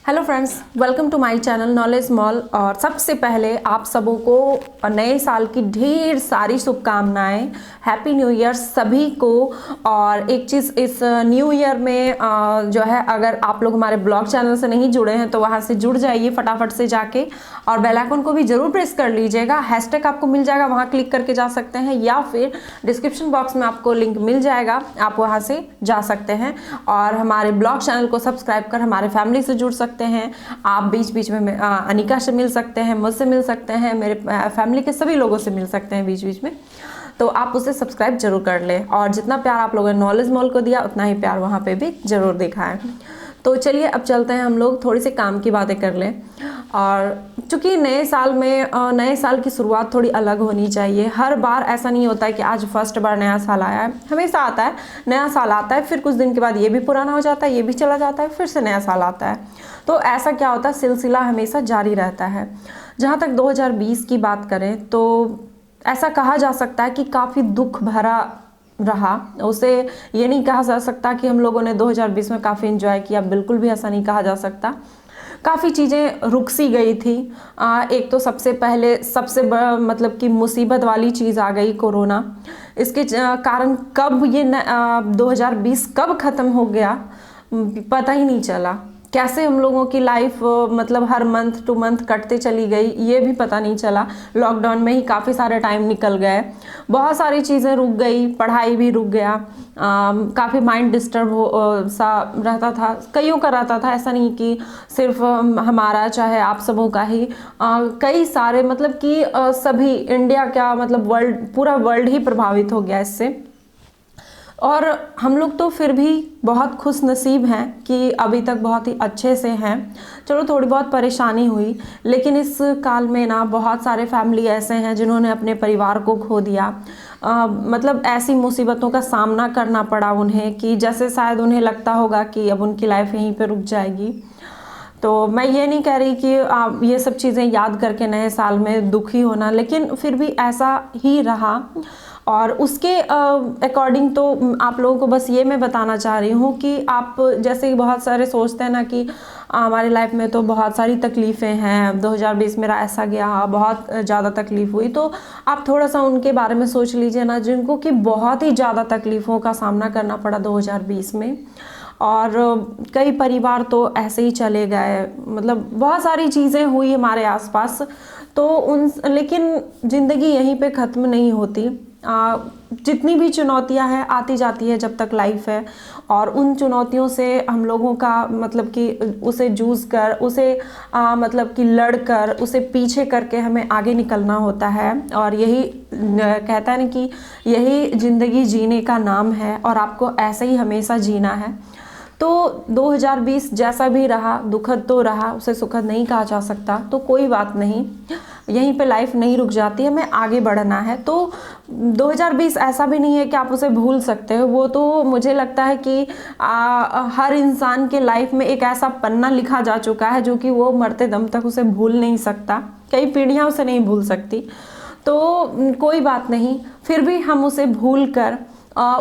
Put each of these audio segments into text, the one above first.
Hello friends, welcome to my channel knowledge mall. और सबसे पहले आप सबों को नए साल की ढेर सारी शुभकामनाएं। हैप्पी न्यू ईयर सभी को। और एक चीज़, इस न्यू ईयर में जो है, अगर आप लोग हमारे ब्लॉग चैनल से नहीं जुड़े हैं तो वहाँ से जुड़ जाइए फटाफट से जाके, और बेल आइकन को भी ज़रूर प्रेस कर लीजिएगा। हैशटैग आपको मिल जाएगा, वहाँ क्लिक करके जा सकते हैं, या फिर डिस्क्रिप्शन बॉक्स में आपको लिंक मिल जाएगा, आप वहाँ से जा सकते हैं। और हमारे ब्लॉग चैनल को सब्सक्राइब कर हमारे फैमिली से जुड़ सकते हैं। आप बीच बीच में अनिका से मिल सकते हैं, मुझसे मिल सकते हैं, मेरे फैमिली के सभी लोगों से मिल सकते हैं बीच बीच में। तो आप उसे सब्सक्राइब जरूर कर लें, और जितना प्यार आप लोगों ने नॉलेज मॉल को दिया उतना ही प्यार वहाँ पे भी जरूर दिखाएं। तो चलिए अब चलते हैं, हम लोग थोड़ी सी काम की बातें कर लें। और चूँकि नए साल में नए साल की शुरुआत थोड़ी अलग होनी चाहिए। हर बार ऐसा नहीं होता है कि आज फर्स्ट बार नया साल आया है। हमेशा आता है, नया साल आता है, फिर कुछ दिन के बाद ये भी पुराना हो जाता है, ये भी चला जाता है, फिर से नया साल आता है। तो ऐसा क्या होता है, सिलसिला हमेशा जारी रहता है। जहाँ तक 2020 की बात करें तो ऐसा कहा जा सकता है कि काफ़ी दुख भरा रहा। उसे ये नहीं कहा जा सकता कि हम लोगों ने 2020 में काफ़ी एंजॉय किया, बिल्कुल भी ऐसा नहीं कहा जा सकता। काफ़ी चीज़ें रुक सी गई थी। एक तो सबसे पहले सबसे बड़ा मतलब कि मुसीबत वाली चीज़ आ गई, कोरोना। इसके कारण कब ये 2020 कब ख़त्म हो गया पता ही नहीं चला। कैसे हम लोगों की लाइफ मतलब हर मंथ टू मंथ कटते चली गई, ये भी पता नहीं चला। लॉकडाउन में ही काफ़ी सारे टाइम निकल गए, बहुत सारी चीज़ें रुक गई, पढ़ाई भी रुक गया। काफ़ी माइंड डिस्टर्ब सा रहता था, कईयों का रहता था, ऐसा नहीं कि सिर्फ हमारा, चाहे आप सबों का ही। कई सारे मतलब कि सभी इंडिया क्या मतलब वर्ल्ड, पूरा वर्ल्ड ही प्रभावित हो गया इससे। और हम लोग तो फिर भी बहुत खुश नसीब हैं कि अभी तक बहुत ही अच्छे से हैं। चलो थोड़ी बहुत परेशानी हुई, लेकिन इस काल में ना बहुत सारे फैमिली ऐसे हैं जिन्होंने अपने परिवार को खो दिया। मतलब ऐसी मुसीबतों का सामना करना पड़ा उन्हें कि जैसे शायद उन्हें लगता होगा कि अब उनकी लाइफ यहीं पे रुक जाएगी। तो मैं ये नहीं कह रही कि आप ये सब चीज़ें याद करके नए साल में दुखी होना, लेकिन फिर भी ऐसा ही रहा। और उसके अकॉर्डिंग तो आप लोगों को बस ये मैं बताना चाह रही हूँ कि आप जैसे बहुत सारे सोचते हैं ना कि हमारी लाइफ में तो बहुत सारी तकलीफ़ें हैं, 2020 मेरा ऐसा गया, बहुत ज़्यादा तकलीफ़ हुई। तो आप थोड़ा सा उनके बारे में सोच लीजिए ना, जिनको कि बहुत ही ज़्यादा तकलीफ़ों का सामना करना पड़ा 2020 में। और कई परिवार तो ऐसे ही चले गए, मतलब बहुत सारी चीज़ें हुई हमारे आसपास। तो लेकिन ज़िंदगी यहीं पे ख़त्म नहीं होती। जितनी भी चुनौतियां हैं आती जाती है जब तक लाइफ है, और उन चुनौतियों से हम लोगों का मतलब कि उसे जूझ कर, उसे मतलब कि लड़ कर, उसे पीछे करके हमें आगे निकलना होता है। और यही कहता है ना कि यही ज़िंदगी जीने का नाम है, और आपको ऐसे ही हमेशा जीना है। तो 2020 जैसा भी रहा, दुखद तो रहा, उसे सुखद नहीं कहा जा सकता। तो कोई बात नहीं, यहीं पे लाइफ नहीं रुक जाती है, हमें आगे बढ़ना है। तो 2020 ऐसा भी नहीं है कि आप उसे भूल सकते हो। वो तो मुझे लगता है कि हर इंसान के लाइफ में एक ऐसा पन्ना लिखा जा चुका है जो कि वो मरते दम तक उसे भूल नहीं सकता, कई पीढ़ियाँ उसे नहीं भूल सकती। तो कोई बात नहीं, फिर भी हम उसे भूल कर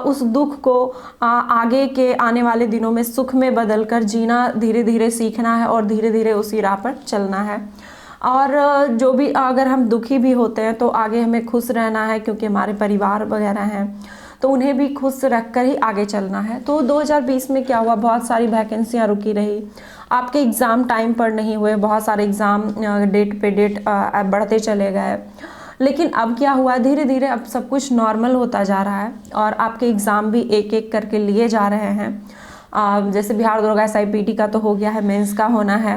उस दुख को आगे के आने वाले दिनों में सुख में बदल कर जीना धीरे धीरे सीखना है, और धीरे धीरे उसी राह पर चलना है। और जो भी अगर हम दुखी भी होते हैं तो आगे हमें खुश रहना है, क्योंकि हमारे परिवार वगैरह हैं, तो उन्हें भी खुश रख कर ही आगे चलना है। तो 2020 में क्या हुआ, बहुत सारी वैकेंसियाँ रुकी रही, आपके एग्ज़ाम टाइम पर नहीं हुए, बहुत सारे एग्ज़ाम डेट पे डेट बढ़ते चले गए। लेकिन अब क्या हुआ, धीरे धीरे अब सब कुछ नॉर्मल होता जा रहा है, और आपके एग्ज़ाम भी एक एक करके लिए जा रहे हैं। जैसे बिहार दरोगा SIPT का तो हो गया है, मेंस का होना है,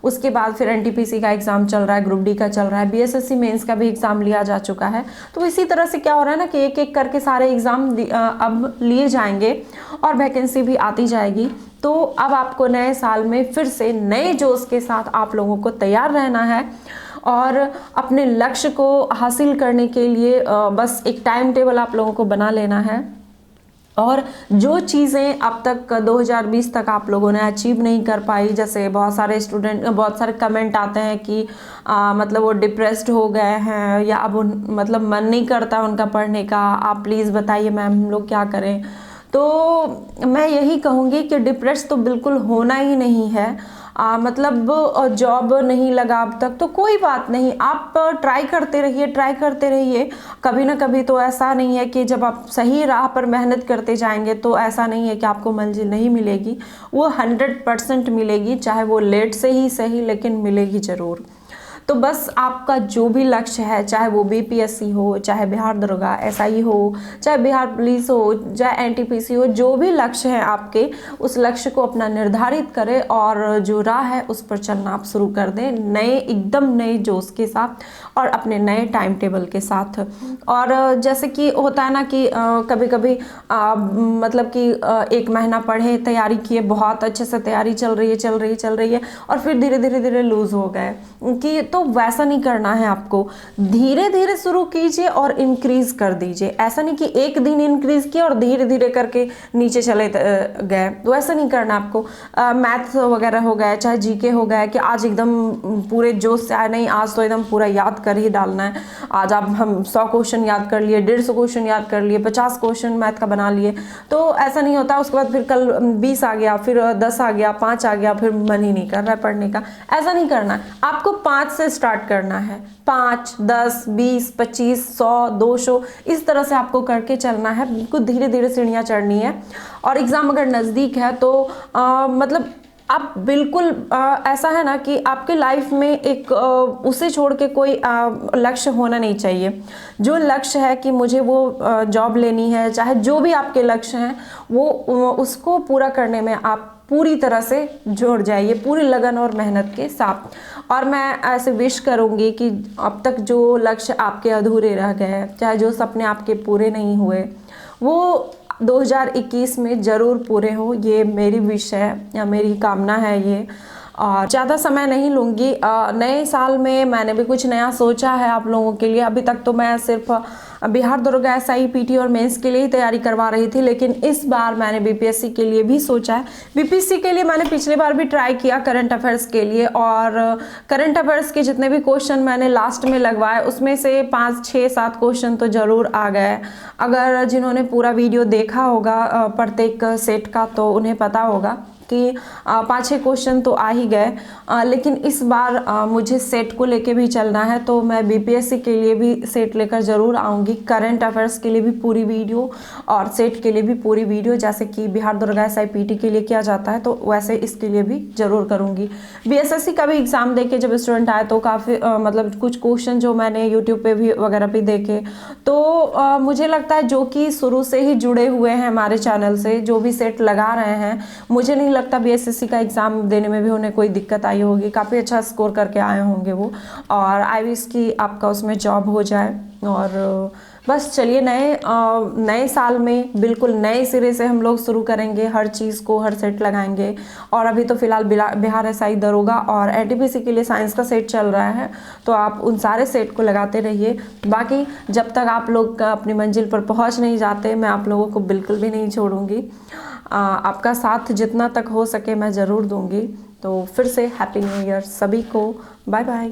उसके बाद फिर NTPC का एग्ज़ाम चल रहा है, ग्रुप D का चल रहा है, BSSC मेंस का भी एग्ज़ाम लिया जा चुका है। तो इसी तरह से क्या हो रहा है ना कि एक एक करके सारे एग्ज़ाम अब लिए जाएंगे, और वैकेंसी भी आती जाएगी। तो अब आपको नए साल में फिर से नए जोश के साथ आप लोगों को तैयार रहना है, और अपने लक्ष्य को हासिल करने के लिए बस एक टाइम टेबल आप लोगों को बना लेना है। और जो चीज़ें अब तक 2020 तक आप लोगों ने अचीव नहीं कर पाई, जैसे बहुत सारे स्टूडेंट, बहुत सारे कमेंट आते हैं कि मतलब वो डिप्रेस्ड हो गए हैं, या अब मतलब मन नहीं करता उनका पढ़ने का, आप प्लीज़ बताइए मैम हम लोग क्या करें। तो मैं यही कहूँगी कि डिप्रेस तो बिल्कुल होना ही नहीं है। मतलब जॉब नहीं लगा अब तक, तो कोई बात नहीं, आप ट्राई करते रहिए, ट्राई करते रहिए। कभी ना कभी तो ऐसा नहीं है कि जब आप सही राह पर मेहनत करते जाएंगे तो ऐसा नहीं है कि आपको मंजिल नहीं मिलेगी, वो 100% मिलेगी, चाहे वो लेट से ही सही, लेकिन मिलेगी ज़रूर। तो बस आपका जो भी लक्ष्य है, चाहे वो बीपीएससी हो, चाहे बिहार दरोगा एसआई हो, चाहे बिहार पुलिस हो, चाहे एनटीपीसी हो, जो भी लक्ष्य है आपके, उस लक्ष्य को अपना निर्धारित करें और जो राह है उस पर चलना आप शुरू कर दें, नए एकदम नए जोश के साथ और अपने नए टाइम टेबल के साथ। और जैसे कि होता है ना कि कभी कभी मतलब कि 1 महीना पढ़े, तैयारी किए, बहुत अच्छे से तैयारी चल रही है और फिर धीरे धीरे लूज हो गए कि, तो वैसा नहीं करना है आपको। धीरे धीरे शुरू कीजिए और इंक्रीज कर दीजिए। ऐसा नहीं कि एक दिन इंक्रीज किया और धीरे धीरे करके नीचे चले गए, तो ऐसा नहीं करना आपको। मैथ्स वगैरह हो गया, चाहे जीके हो गया, कि आज एकदम पूरे जोश से आए, नहीं आज तो एकदम पूरा याद कर ही डालना है। आज आप हम 100 क्वेश्चन याद कर लिए, 150 क्वेश्चन याद कर लिए, 50 क्वेश्चन मैथ का बना लिए, तो ऐसा नहीं होता। उसके बाद फिर कल 20 आ गया, फिर 10 आ गया, 5 आ गया, फिर मन ही नहीं कर रहा है पढ़ने का। ऐसा नहीं करना है, आपको 5 से स्टार्ट करना है। 5, 10, 20, 25, 100, 200, इस तरह से आपको करके चलना है। बिल्कुल धीरे धीरे सीढ़ियाँ चढ़नी है। और एग्ज़ाम अगर नज़दीक है तो मतलब आप बिल्कुल ऐसा है ना कि आपके लाइफ में एक उसे छोड़ के कोई लक्ष्य होना नहीं चाहिए। जो लक्ष्य है कि मुझे वो जॉब लेनी है, चाहे जो भी आपके लक्ष्य हैं, वो उसको पूरा करने में आप पूरी तरह से जुड़ जाइए, पूरी लगन और मेहनत के साथ। और मैं ऐसे विश करूँगी कि अब तक जो लक्ष्य आपके अधूरे रह गए, चाहे जो सपने आपके पूरे नहीं हुए, वो 2021 में ज़रूर पूरे हो। ये मेरी विश है या मेरी कामना है ये। और ज़्यादा समय नहीं लूँगी। नए साल में मैंने भी कुछ नया सोचा है आप लोगों के लिए। अभी तक तो मैं सिर्फ बिहार दरोगा एसआई पीटी और मेंस के लिए ही तैयारी करवा रही थी, लेकिन इस बार मैंने बीपीएससी के लिए भी सोचा है। बीपीएससी के लिए मैंने पिछली बार भी ट्राई किया करंट अफेयर्स के लिए, और करंट अफेयर्स के जितने भी क्वेश्चन मैंने लास्ट में लगवाए उसमें से 5, 6, 7 क्वेश्चन तो ज़रूर आ गए। अगर जिन्होंने पूरा वीडियो देखा होगा प्रत्येक सेट का तो उन्हें पता होगा कि 5-6 क्वेश्चन तो आ ही गए। लेकिन इस बार मुझे सेट को लेके भी चलना है, तो मैं बीपीएससी के लिए भी सेट लेकर ज़रूर आऊँगी। करंट अफेयर्स के लिए भी पूरी वीडियो और सेट के लिए भी पूरी वीडियो, जैसे कि बिहार दरोगा एसआई पीटी के लिए किया जाता है, तो वैसे इसके लिए भी ज़रूर करूँगी। बीएसएससी का भी एग्ज़ाम दे के जब स्टूडेंट आए तो काफ़ी मतलब कुछ क्वेश्चन जो मैंने यूट्यूब पे भी वगैरह भी देखे, तो मुझे लगता है जो कि शुरू से ही जुड़े हुए हैं हमारे चैनल से, जो भी सेट लगा रहे हैं, मुझे नहीं लगता बीएसएससी का एग्ज़ाम देने में भी उन्हें कोई दिक्कत आई होगी। काफ़ी अच्छा स्कोर करके आए होंगे वो। और आई विश कि आपका उसमें जॉब हो जाए। और बस चलिए, नए साल में बिल्कुल नए सिरे से हम लोग शुरू करेंगे, हर चीज़ को, हर सेट लगाएंगे। और अभी तो फिलहाल बिहार एसआई दरोगा और एनटीपीसी के लिए साइंस का सेट चल रहा है, तो आप उन सारे सेट को लगाते रहिए। बाकी जब तक आप लोग अपनी मंजिल पर पहुंच नहीं जाते, मैं आप लोगों को बिल्कुल भी नहीं छोड़ूंगी। आपका साथ जितना तक हो सके मैं ज़रूर दूंगी। तो फिर से हैप्पी न्यू ईयर सभी को। Bye bye.